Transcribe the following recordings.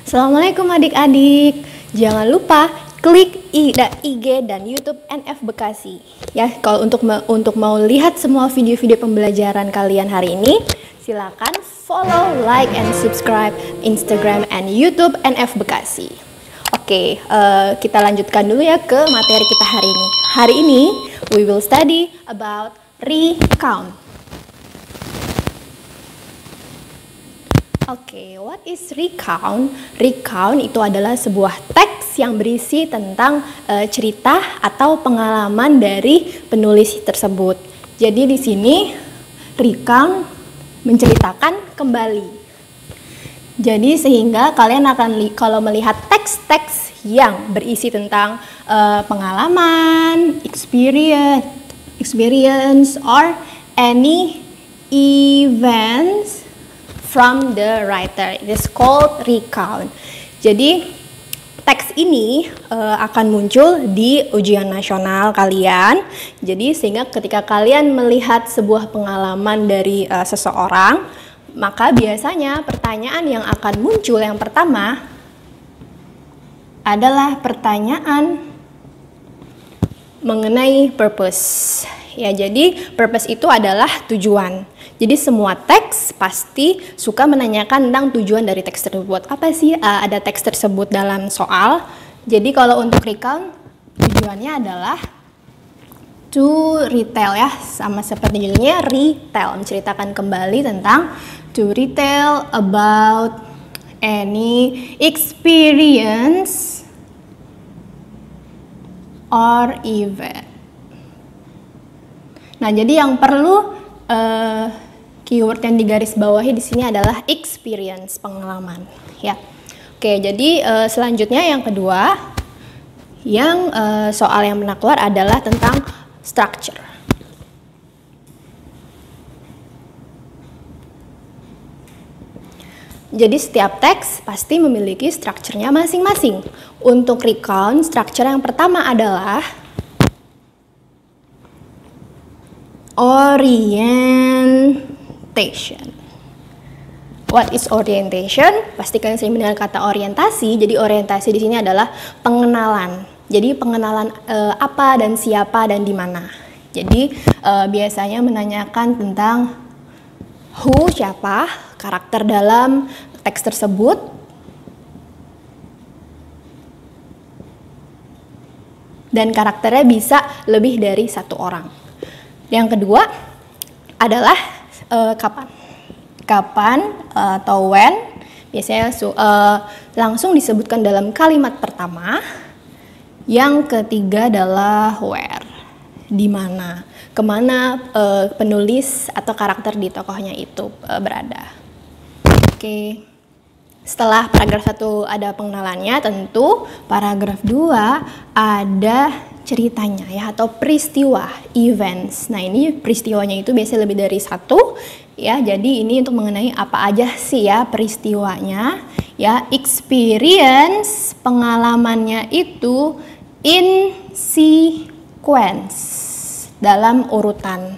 Assalamualaikum adik-adik. Jangan lupa klik IG dan YouTube NF Bekasi. Ya, kalau untuk mau lihat semua video-video pembelajaran kalian hari ini, silakan follow, like, and subscribe Instagram and YouTube NF Bekasi. Oke, kita lanjutkan dulu ya ke materi kita hari ini. Hari ini we will study about recount. Oke, what is recount? Recount itu adalah sebuah teks yang berisi tentang cerita atau pengalaman dari penulis tersebut. Jadi di sini recount menceritakan kembali. Jadi sehingga kalian akan kalau melihat teks-teks yang berisi tentang pengalaman, experience or any events from the writer. It is called recount. Jadi teks ini akan muncul di ujian nasional kalian. Jadi sehingga ketika kalian melihat sebuah pengalaman dari seseorang, maka biasanya pertanyaan yang akan muncul yang pertama adalah pertanyaan mengenai purpose. Ya, jadi purpose itu adalah tujuan. Jadi semua teks pasti suka menanyakan tentang tujuan dari teks tersebut. Apa sih ada teks tersebut dalam soal? Jadi kalau untuk recount tujuannya adalah to retell ya, sama seperti judulnya retell, menceritakan kembali tentang to retell about any experience or event. Nah, jadi yang perlu keyword yang digarisbawahi di sini adalah experience, pengalaman, ya. Oke, jadi selanjutnya yang kedua, yang soal yang pernah keluar adalah tentang structure. Jadi setiap teks pasti memiliki strukturnya masing-masing. Untuk recount, structure yang pertama adalah orientation. What is orientation? Pasti kalian sering mendengar kata orientasi. Jadi orientasi di sini adalah pengenalan. Jadi pengenalan apa dan siapa dan di mana. Jadi biasanya menanyakan tentang who, siapa, karakter dalam teks tersebut, dan karakternya bisa lebih dari satu orang. Yang kedua adalah kapan atau when, biasanya langsung disebutkan dalam kalimat pertama. Yang ketiga adalah where, di mana, kemana penulis atau karakter di tokohnya itu berada. Oke, setelah paragraf 1 ada pengenalannya, tentu paragraf 2 ada ceritanya ya, atau peristiwa, events. Nah, ini peristiwanya itu biasanya lebih dari satu ya. Jadi ini untuk mengenai apa aja sih ya peristiwanya ya. Experience, pengalamannya itu in sequence, dalam urutan.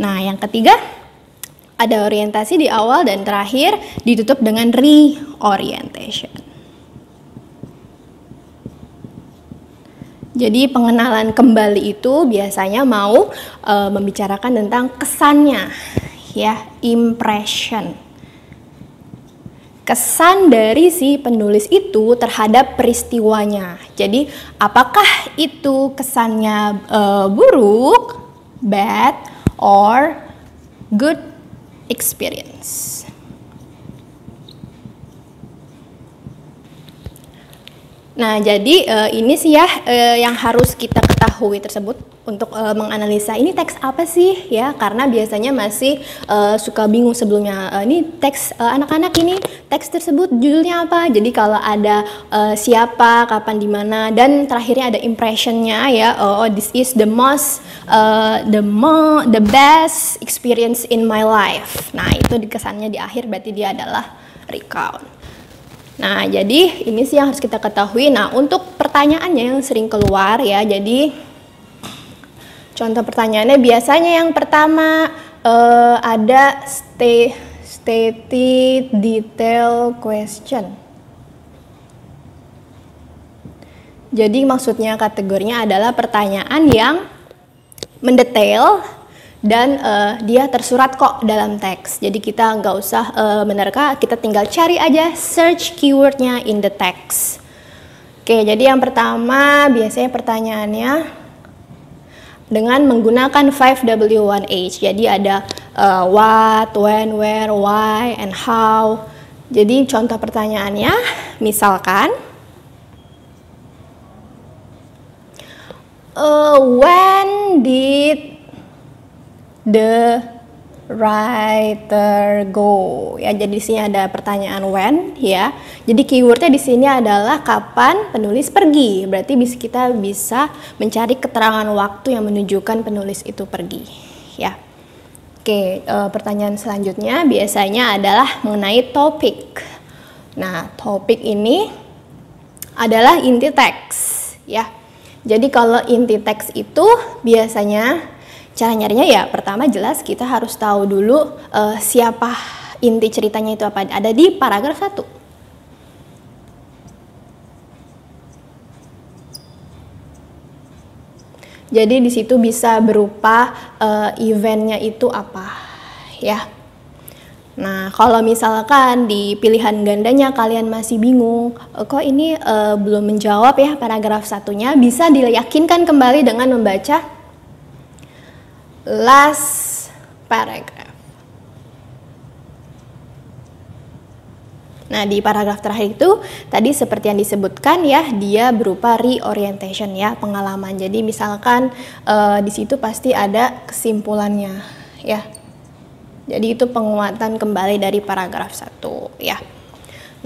Nah, yang ketiga ada orientasi di awal dan terakhir ditutup dengan reorientation. Jadi pengenalan kembali itu biasanya mau membicarakan tentang kesannya ya, impression. Kesan dari si penulis itu terhadap peristiwanya. Jadi apakah itu kesannya buruk, bad, or good experience. Nah, jadi ini sih ya yang harus kita ketahui tersebut untuk menganalisa ini teks apa sih ya, karena biasanya masih suka bingung sebelumnya, ini teks anak-anak, ini teks tersebut judulnya apa. Jadi kalau ada siapa, kapan, di mana, dan terakhirnya ada impressionnya ya, oh this is the best experience in my life. Nah, itu kesannya di akhir, berarti dia adalah recount. Nah, jadi ini sih yang harus kita ketahui. Nah, untuk pertanyaannya yang sering keluar ya, jadi contoh pertanyaannya biasanya yang pertama ada quantitative detail question. Jadi maksudnya kategorinya adalah pertanyaan yang mendetail dan dia tersurat kok dalam teks. Jadi kita nggak usah menerka, kita tinggal cari aja search keywordnya in the text. Oke, jadi yang pertama biasanya pertanyaannya dengan menggunakan 5W1H. Jadi ada what, when, where, why, and how. Jadi contoh pertanyaannya misalkan when did the writer go? Ya, jadi di sini ada pertanyaan when ya. Jadi keywordnya di sini adalah kapan penulis pergi. Berarti kita bisa mencari keterangan waktu yang menunjukkan penulis itu pergi ya. Oke, pertanyaan selanjutnya biasanya adalah mengenai topik. Nah, topik ini adalah inti teks ya. Jadi kalau inti teks itu biasanya cara nyarinya ya pertama jelas kita harus tahu dulu siapa inti ceritanya itu apa. Ada di paragraf 1. Jadi di situ bisa berupa eventnya itu apa ya. Nah, kalau misalkan di pilihan gandanya kalian masih bingung, kok ini belum menjawab ya paragraf 1-nya, bisa diyakinkan kembali dengan membaca last paragraph. Nah, di paragraf terakhir itu tadi seperti yang disebutkan ya, dia berupa reorientation ya, pengalaman. Jadi misalkan di situ pasti ada kesimpulannya ya. Jadi itu penguatan kembali dari paragraf 1 ya.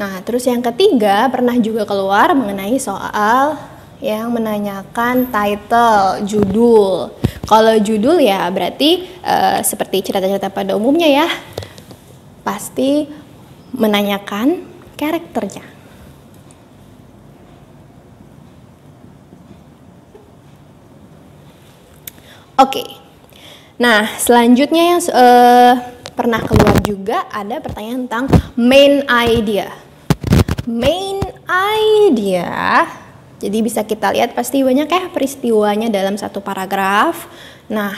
Nah, terus yang ketiga pernah juga keluar mengenai soal yang menanyakan title, judul. Kalau judul ya berarti seperti cerita-cerita pada umumnya ya, pasti menanyakan karakternya. Oke. Nah, selanjutnya yang pernah keluar juga ada pertanyaan tentang main idea. Main idea, jadi bisa kita lihat pasti banyak ya peristiwanya dalam satu paragraf. Nah,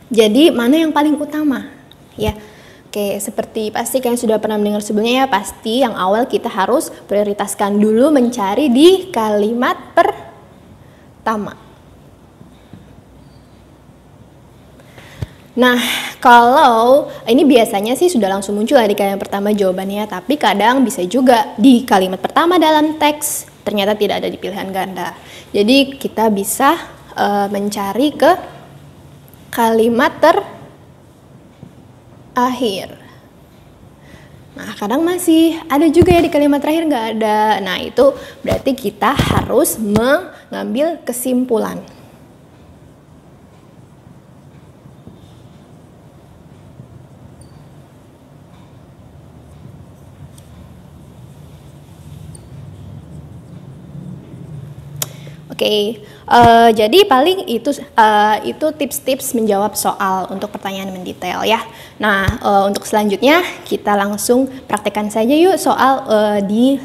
jadi mana yang paling utama? Ya, oke, seperti pasti kalian sudah pernah mendengar sebelumnya ya, pasti yang awal kita harus prioritaskan dulu mencari di kalimat pertama. Nah, kalau ini biasanya sih sudah langsung muncul di kalimat pertama jawabannya, tapi kadang bisa juga di kalimat pertama dalam teks ternyata tidak ada di pilihan ganda. Jadi kita bisa mencari ke kalimat terakhir. Nah, kadang masih ada juga ya di kalimat terakhir nggak ada. Nah, itu berarti kita harus mengambil kesimpulan. Oke, jadi paling itu tips-tips menjawab soal untuk pertanyaan mendetail ya. Nah, untuk selanjutnya kita langsung praktekkan saja yuk soal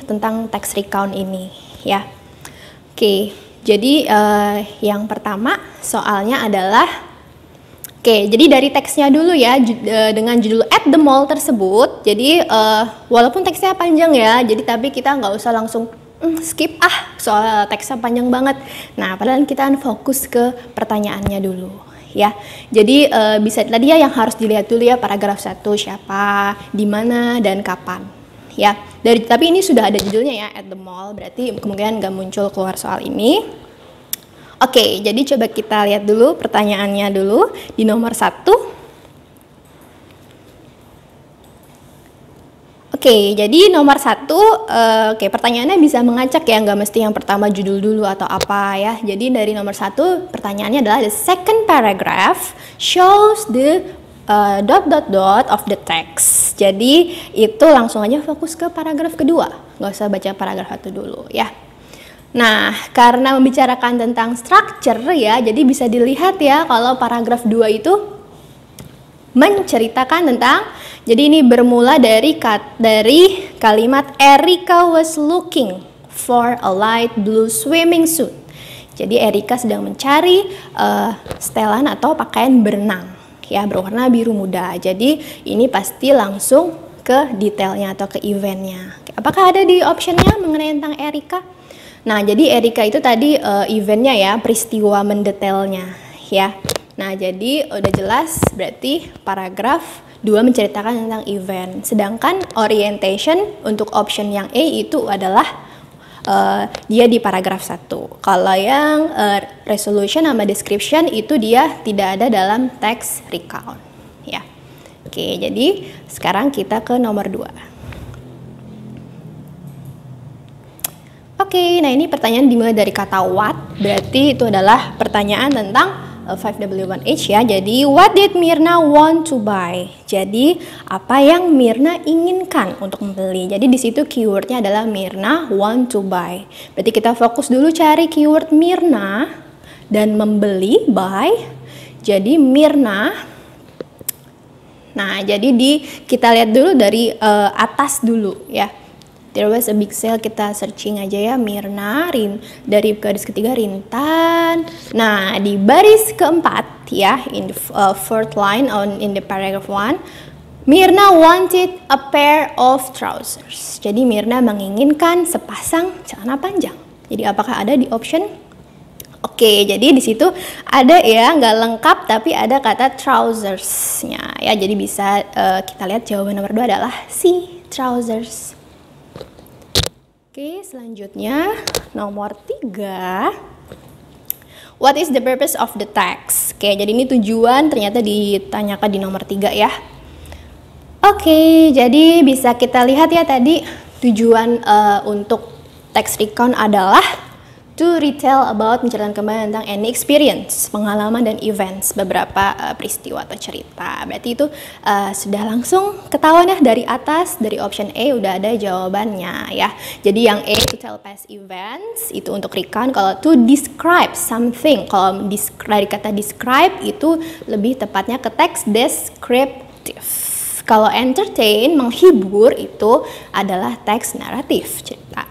tentang text recount ini ya. Oke, jadi yang pertama soalnya adalah, jadi dari teksnya dulu ya, dengan judul At the Mall tersebut. Jadi walaupun teksnya panjang ya, jadi tapi kita nggak usah langsung skip soal teksnya panjang banget. Nah, padahal kita fokus ke pertanyaannya dulu ya. Jadi bisa tadi ya yang harus dilihat dulu ya paragraf 1 siapa, di mana dan kapan ya. Tapi ini sudah ada judulnya ya, At the Mall, berarti kemungkinan nggak muncul keluar soal ini. Oke, jadi coba kita lihat dulu pertanyaannya dulu di nomor 1. Oke, jadi nomor 1, pertanyaannya bisa mengacak ya, nggak mesti yang pertama judul dulu atau apa ya. Jadi dari nomor 1 pertanyaannya adalah the second paragraph shows the ... of the text. Jadi itu langsung aja fokus ke paragraf kedua, nggak usah baca paragraf 1 dulu ya. Nah, karena membicarakan tentang structure ya, jadi bisa dilihat ya kalau paragraf 2 itu menceritakan tentang Jadi ini bermula dari kalimat Erika was looking for a light blue swimming suit. Jadi Erika sedang mencari setelan atau pakaian berenang ya berwarna biru muda. Jadi ini pasti langsung ke detailnya atau ke eventnya. Apakah ada di optionnya mengenai tentang Erika? Nah, jadi Erika itu tadi eventnya ya, peristiwa mendetailnya ya. Nah, jadi udah jelas berarti paragraf 2 menceritakan tentang event. Sedangkan orientation untuk option yang A itu adalah dia di paragraf 1. Kalau yang resolution sama description itu dia tidak ada dalam text recount ya. Oke, jadi sekarang kita ke nomor 2. Oke, nah ini pertanyaan dimulai dari kata what, berarti itu adalah pertanyaan tentang 5W1H ya. Jadi what did Mirna want to buy? Jadi apa yang Mirna inginkan untuk membeli? Jadi di situ keywordnya adalah Mirna want to buy. Berarti kita fokus dulu cari keyword Mirna dan membeli buy. Jadi Mirna. Nah jadi kita lihat dulu dari atas dulu ya. There was a big sale, kita searching aja ya Mirna, dari baris ketiga Rintan. Nah di baris keempat ya, in the fourth line in the paragraph 1, Mirna wanted a pair of trousers. Jadi Mirna menginginkan sepasang celana panjang. Jadi apakah ada di option? Oke, jadi di situ ada ya, nggak lengkap tapi ada kata trousersnya ya. Jadi bisa kita lihat jawaban nomor 2 adalah C, trousers. Oke, selanjutnya nomor 3. What is the purpose of the text? Oke, jadi ini tujuan ternyata ditanyakan di nomor 3 ya. Oke, jadi bisa kita lihat ya tadi tujuan untuk text recount adalah to retell about, menceritakan kembali tentang any experience, pengalaman dan events, beberapa peristiwa atau cerita. Berarti itu sudah langsung ketahuan ya dari atas, dari option A udah ada jawabannya ya. Jadi yang A to tell past events itu untuk recount. Kalau to describe something, kalau dari kata describe itu lebih tepatnya ke text descriptive. Kalau entertain, menghibur, itu adalah teks naratif, cerita.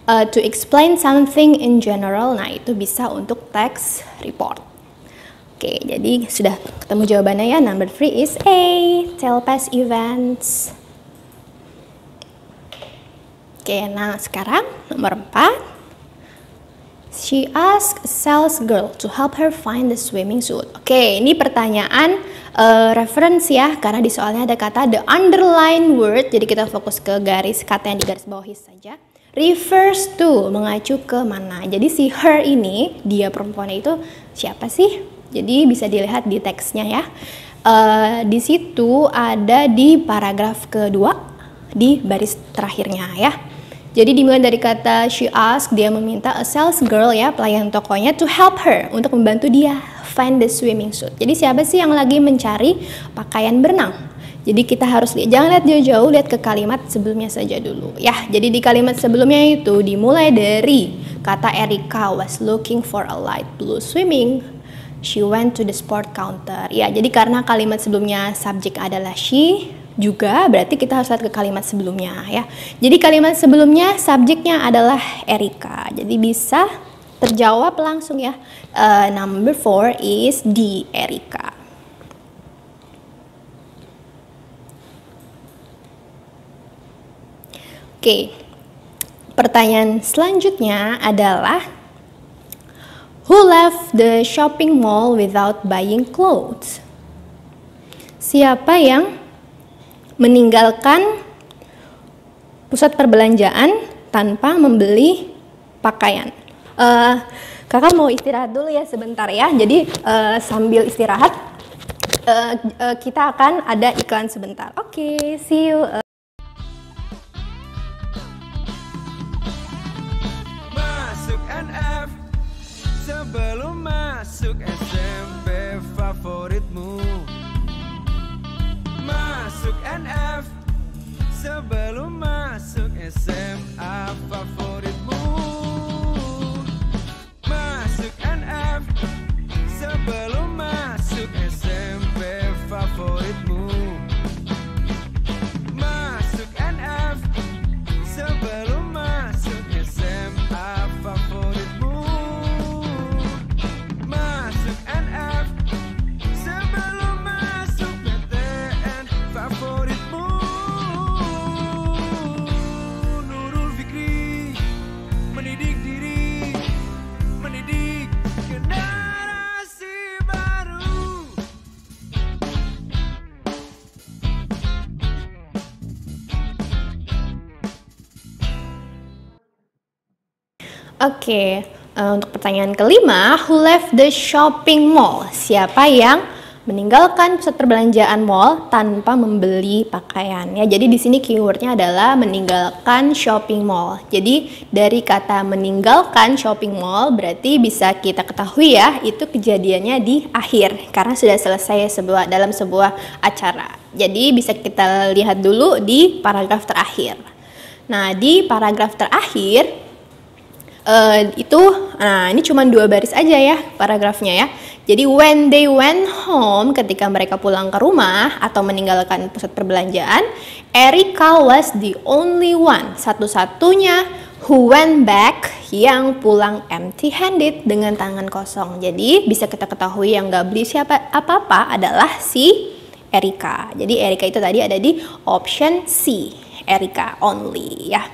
To explain something in general, nah itu bisa untuk text report. Oke, jadi sudah ketemu jawabannya ya. Number 3 is A, tell past events. Oke, nah sekarang nomor 4. She asked a sales girl to help her find the swimming suit. Oke, ini pertanyaan reference ya, karena di soalnya ada kata the underline word, jadi kita fokus ke garis kata yang di garis bawahi saja. Refers to, mengacu ke mana. Jadi si her ini, dia perempuan itu siapa sih? Jadi bisa dilihat di teksnya ya. Di situ ada di paragraf kedua, di baris terakhirnya ya. Jadi dimulai dari kata she asked, dia meminta a sales girl ya, pelayan tokonya, to help her, untuk membantu dia find the swimming suit. Jadi siapa sih yang lagi mencari pakaian berenang? Jadi kita harus lihat, jangan lihat jauh-jauh, lihat ke kalimat sebelumnya saja dulu ya. Jadi di kalimat sebelumnya itu dimulai dari kata Erika was looking for a light blue swimming. She went to the sport counter. Ya, jadi karena kalimat sebelumnya subjek adalah she juga, berarti kita harus lihat ke kalimat sebelumnya ya. Jadi kalimat sebelumnya subjeknya adalah Erika. Jadi bisa terjawab langsung ya. Number 4 is D, Erika. Oke, pertanyaan selanjutnya adalah who left the shopping mall without buying clothes? Siapa yang meninggalkan pusat perbelanjaan tanpa membeli pakaian? Kakak mau istirahat dulu ya sebentar ya. Jadi sambil istirahat kita akan ada iklan sebentar. Oke, see you. Sebelum masuk SMP favoritmu, masuk NF. Sebelum masuk SMA favoritmu, masuk NF. Sebelum masuk SMP favoritmu, Oke, untuk pertanyaan kelima, who left the shopping mall? Siapa yang meninggalkan pusat perbelanjaan mall tanpa membeli pakaian? Ya, jadi di sini keywordnya adalah meninggalkan shopping mall. Jadi dari kata meninggalkan shopping mall berarti bisa kita ketahui ya, itu kejadiannya di akhir karena sudah selesai dalam sebuah acara. Jadi bisa kita lihat dulu di paragraf terakhir. Nah, di paragraf terakhir ini cuma 2 baris aja ya paragrafnya ya. Jadi when they went home, ketika mereka pulang ke rumah atau meninggalkan pusat perbelanjaan, Erika was the only one, satu-satunya who went back, yang pulang empty handed, dengan tangan kosong. Jadi bisa kita ketahui yang gak beli siapa apa-apa adalah si Erika. Jadi Erika itu tadi ada di option C, Erika only ya.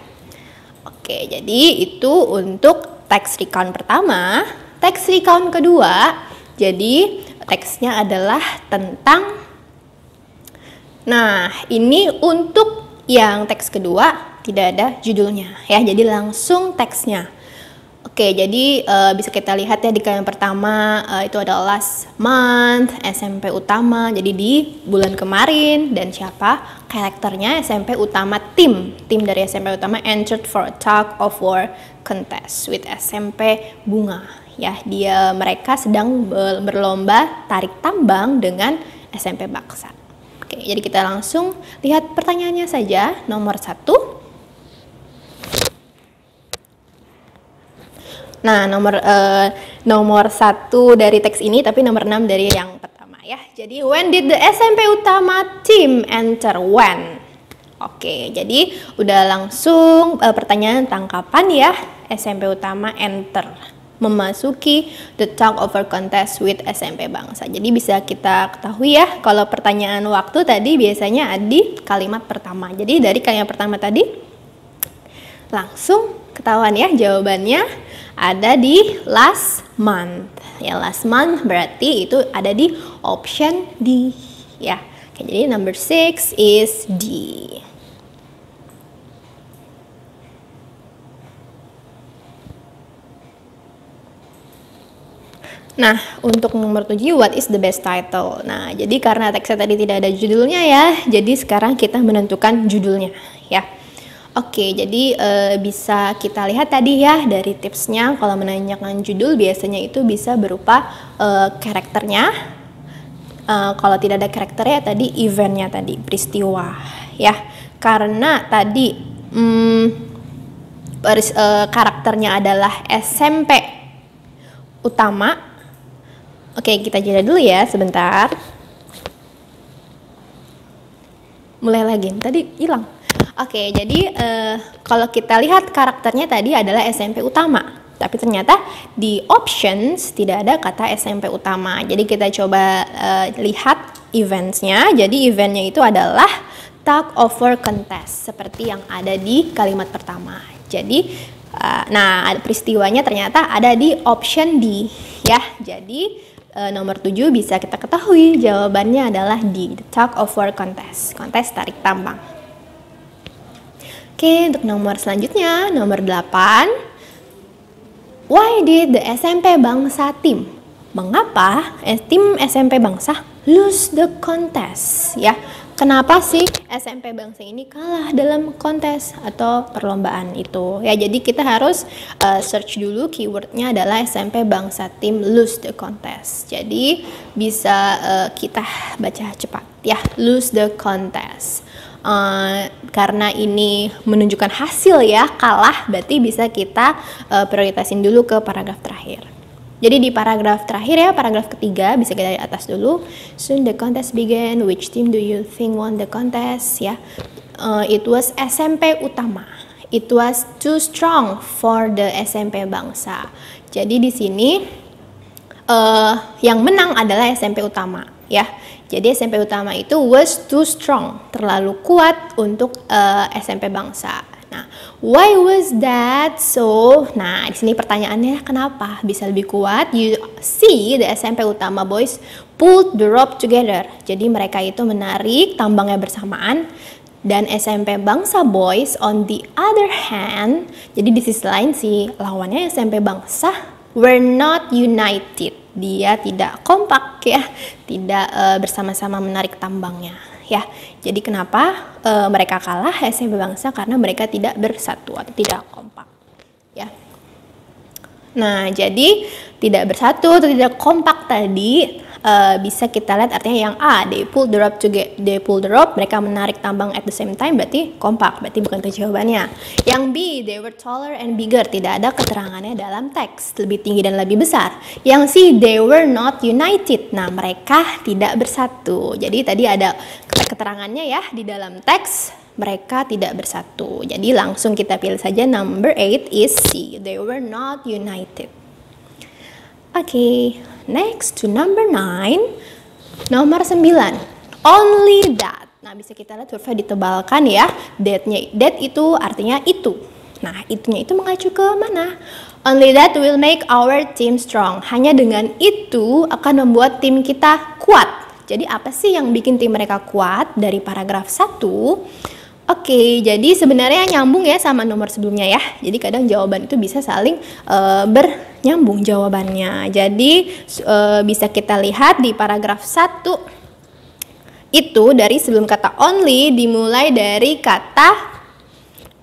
Oke, jadi itu untuk teks recount pertama. Teks recount kedua, jadi teksnya adalah tentang, nah ini untuk yang teks kedua tidak ada judulnya ya, jadi langsung teksnya. Oke, jadi bisa kita lihat ya di yang pertama itu adalah last month, SMP utama, jadi di bulan kemarin, dan siapa karakternya SMP utama, tim dari SMP utama entered for a tug of war contest with SMP Bunga ya. Mereka sedang berlomba tarik tambang dengan SMP Baksa. Oke, jadi kita langsung lihat pertanyaannya saja. Nomor 1. Nah, nomor 1 dari teks ini, tapi nomor 6 dari yang pertama ya. Jadi when did the SMP utama team enter? When? Oke, jadi udah langsung pertanyaan tentang kapan ya SMP utama enter, memasuki the tug of war contest with SMP Bangsa. Jadi bisa kita ketahui ya, kalau pertanyaan waktu tadi biasanya ada di kalimat pertama. Jadi dari kalimat pertama tadi langsung ketahuan ya jawabannya ada di last month. Ya, last month berarti itu ada di option D ya. Oke, jadi number 6 is D. Nah, untuk nomor 7, what is the best title? Nah, jadi karena teksnya tadi tidak ada judulnya ya, jadi sekarang kita menentukan judulnya ya. Oke, jadi bisa kita lihat tadi ya dari tipsnya, kalau menanyakan judul biasanya itu bisa berupa karakternya. Kalau tidak ada karakternya tadi eventnya tadi, peristiwa ya. Karena tadi karakternya adalah SMP utama. Oke, kita jeda dulu ya sebentar. Mulai lagi, tadi hilang. Oke, jadi kalau kita lihat karakternya tadi adalah SMP utama, tapi ternyata di options tidak ada kata SMP utama. Jadi kita coba lihat eventsnya. Jadi eventnya itu adalah tug of war contest, seperti yang ada di kalimat pertama. Jadi, peristiwanya ternyata ada di option D ya. Jadi nomor 7 bisa kita ketahui jawabannya adalah D, the tug of war contest, kontes tarik tambang. Oke, untuk nomor selanjutnya, nomor 8. Why did the SMP Bangsa team? Mengapa tim SMP Bangsa lose the contest? Ya, kenapa sih SMP Bangsa ini kalah dalam kontes atau perlombaan itu? Ya, jadi kita harus search dulu, keywordnya adalah SMP Bangsa team lose the contest. Jadi bisa kita baca cepat ya, lose the contest. Karena ini menunjukkan hasil ya, kalah, berarti bisa kita prioritasin dulu ke paragraf terakhir. Jadi di paragraf terakhir ya, paragraf ketiga, bisa kita lihat atas dulu. Soon the contest began. Which team do you think won the contest? Ya, it was SMP utama. It was too strong for the SMP Bangsa. Jadi di sini yang menang adalah SMP utama ya. Jadi SMP utama itu was too strong, terlalu kuat untuk SMP Bangsa. Nah, why was that so? Nah, di sini pertanyaannya kenapa bisa lebih kuat? You see the SMP utama boys pulled the rope together. Jadi mereka itu menarik tambangnya bersamaan Dan SMP Bangsa Boys on the other hand, jadi di sisi lain si lawannya SMP Bangsa were not united. Dia tidak kompak ya, tidak bersama-sama menarik tambangnya ya. Jadi kenapa mereka kalah SMP Bangsa? Karena mereka tidak bersatu atau tidak kompak ya. Nah, jadi tidak bersatu atau tidak kompak tadi bisa kita lihat artinya yang A, they pulled the rope, mereka menarik tambang at the same time, berarti kompak, berarti bukan itu jawabannya. Yang B, they were taller and bigger, tidak ada keterangannya dalam teks, lebih tinggi dan lebih besar. Yang C, they were not united, nah mereka tidak bersatu. Jadi tadi ada keterangannya ya di dalam teks, mereka tidak bersatu. Jadi langsung kita pilih saja number 8 is C, they were not united. Oke, next to number 9. Nomor 9. Only that. Nah, bisa kita lihat hurufnya ditebalkan ya. That itu artinya itu. Nah, itunya itu mengacu ke mana? Only that will make our team strong. Hanya dengan itu akan membuat tim kita kuat. Jadi apa sih yang bikin tim mereka kuat? Dari paragraf 1. Oke, jadi sebenarnya nyambung ya sama nomor sebelumnya ya. Jadi kadang jawaban itu bisa saling bernyambung jawabannya. Jadi bisa kita lihat di paragraf 1 itu dari sebelum kata only dimulai dari kata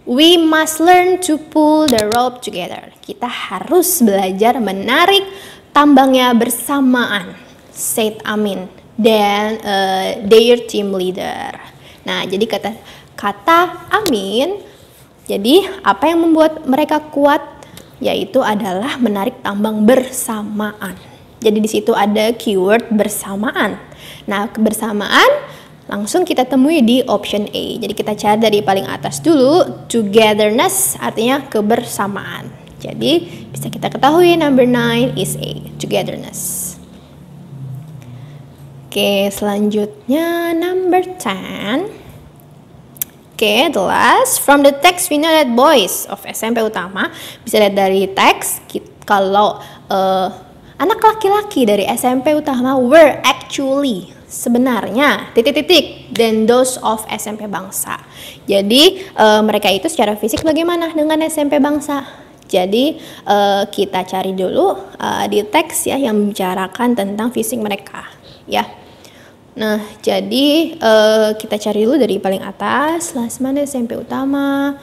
we must learn to pull the rope together. Kita harus belajar menarik tambangnya bersamaan. Said Amin dan their team leader. Nah, jadi kata Amin, jadi apa yang membuat mereka kuat? Yaitu adalah menarik tambang bersamaan. Jadi di situ ada keyword bersamaan. Nah, kebersamaan langsung kita temui di option A. Jadi kita cari dari paling atas dulu, togetherness artinya kebersamaan. Jadi bisa kita ketahui number 9 is A, togetherness. Oke, selanjutnya number 10. Oke, the last. From the text we know that boys of SMP Utama, bisa lihat dari teks kalau anak laki-laki dari SMP Utama were actually sebenarnya dan those of SMP Bangsa. Jadi mereka itu secara fisik bagaimana dengan SMP Bangsa? Jadi kita cari dulu di teks ya yang membicarakan tentang fisik mereka ya. Nah, jadi kita cari dulu dari paling atas, last mana SMP Utama.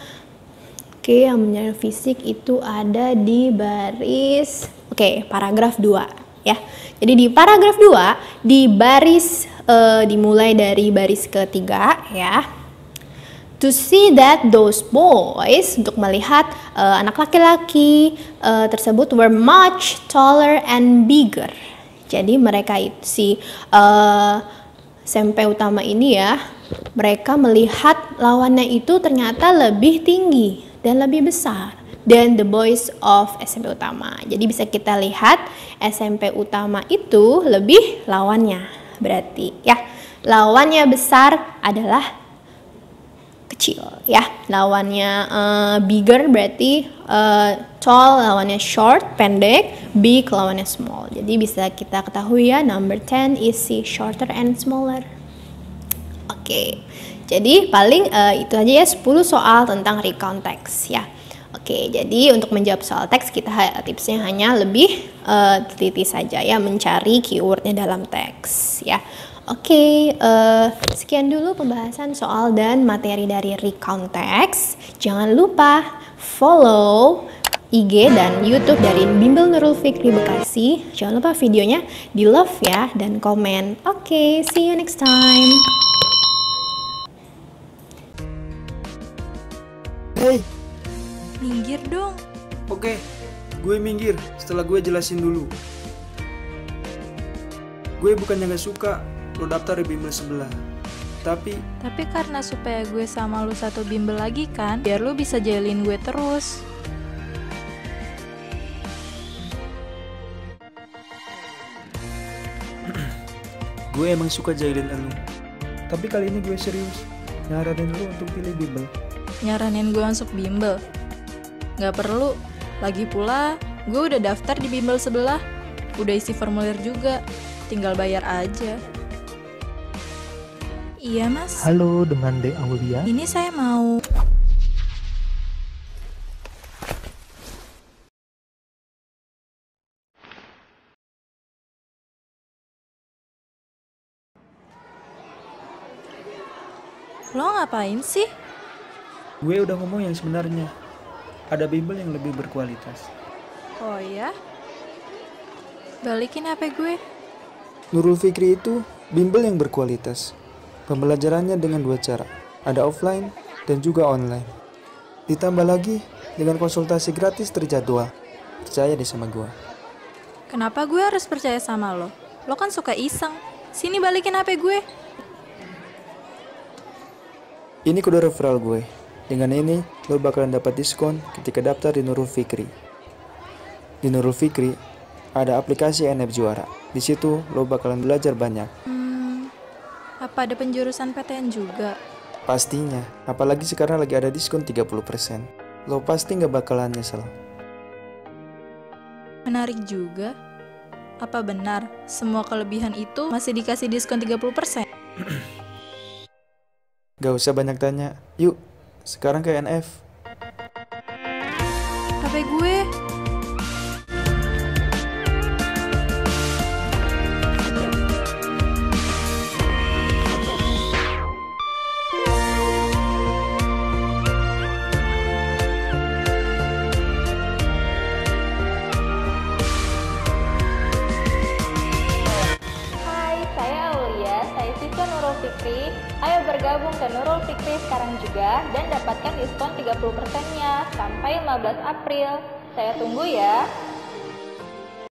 Oke, yang menyerang fisik itu ada di baris, paragraf 2 ya. Jadi di paragraf 2 di baris dimulai dari baris ketiga ya. To see that those boys, untuk melihat anak laki-laki tersebut were much taller and bigger. Jadi mereka itu SMP Utama ini ya, mereka melihat lawannya itu ternyata lebih tinggi dan lebih besar than the boys of SMP Utama. Jadi bisa kita lihat SMP Utama itu lebih lawannya. Berarti ya, lawannya besar adalah kecil ya. Lawannya bigger berarti tall, lawannya short, pendek, big lawannya small. Jadi bisa kita ketahui ya, number 10 is C, shorter and smaller. Oke, jadi paling itu aja ya 10 soal tentang recount text ya. Oke, jadi untuk menjawab soal teks kita tipsnya hanya lebih teliti saja ya, mencari keywordnya dalam teks ya. Oke, sekian dulu pembahasan soal dan materi dari recount text. Jangan lupa follow IG dan YouTube dari Bimbel Nurul Fikri Bekasi. Jangan lupa videonya di love ya dan komen. Oke, see you next time. Hey, minggir dong. oke, gue minggir setelah gue jelasin dulu. Gue bukannya gak suka lo daftar di bimbel sebelah, tapi karena supaya gue sama lu satu bimbel lagi kan, biar lu bisa jailin gue terus. gue emang suka jailin elu. Tapi kali ini gue serius, nyaranin lo untuk pilih bimbel. Nyaranin gue masuk bimbel? Gak perlu, lagi pula gue udah daftar di bimbel sebelah, udah isi formulir juga, tinggal bayar aja. Iya mas. Halo, dengan Dek Aulia. Ini saya mau. Lo ngapain sih? Gue udah ngomong yang sebenarnya. Ada bimbel yang lebih berkualitas. Oh ya? Balikin HP gue. Nurul Fikri itu bimbel yang berkualitas. Pembelajarannya dengan 2 cara. Ada offline dan juga online. Ditambah lagi dengan konsultasi gratis terjadwal. Percaya deh sama gue. Kenapa gue harus percaya sama lo? Lo kan suka iseng. Sini balikin HP gue. Ini kode referral gue. Dengan ini, lo bakalan dapat diskon ketika daftar di Nurul Fikri. Di Nurul Fikri, ada aplikasi NF Juara. Di situ, lo bakalan belajar banyak. Apa ada penjurusan PTN juga? Pastinya, apalagi sekarang lagi ada diskon 30%. Lo pasti nggak bakalan nyesel. Menarik juga. Apa benar semua kelebihan itu masih dikasih diskon 30%? Gak usah banyak tanya. Yuk, sekarang ke NF. HP gue. Hai, saya Aulia, saya siswa Nurul Fikri. Ayo bergabung ke Nurul Fikri sekarang juga dan dapatkan diskon 30%-nya sampai 15 April. Saya tunggu ya.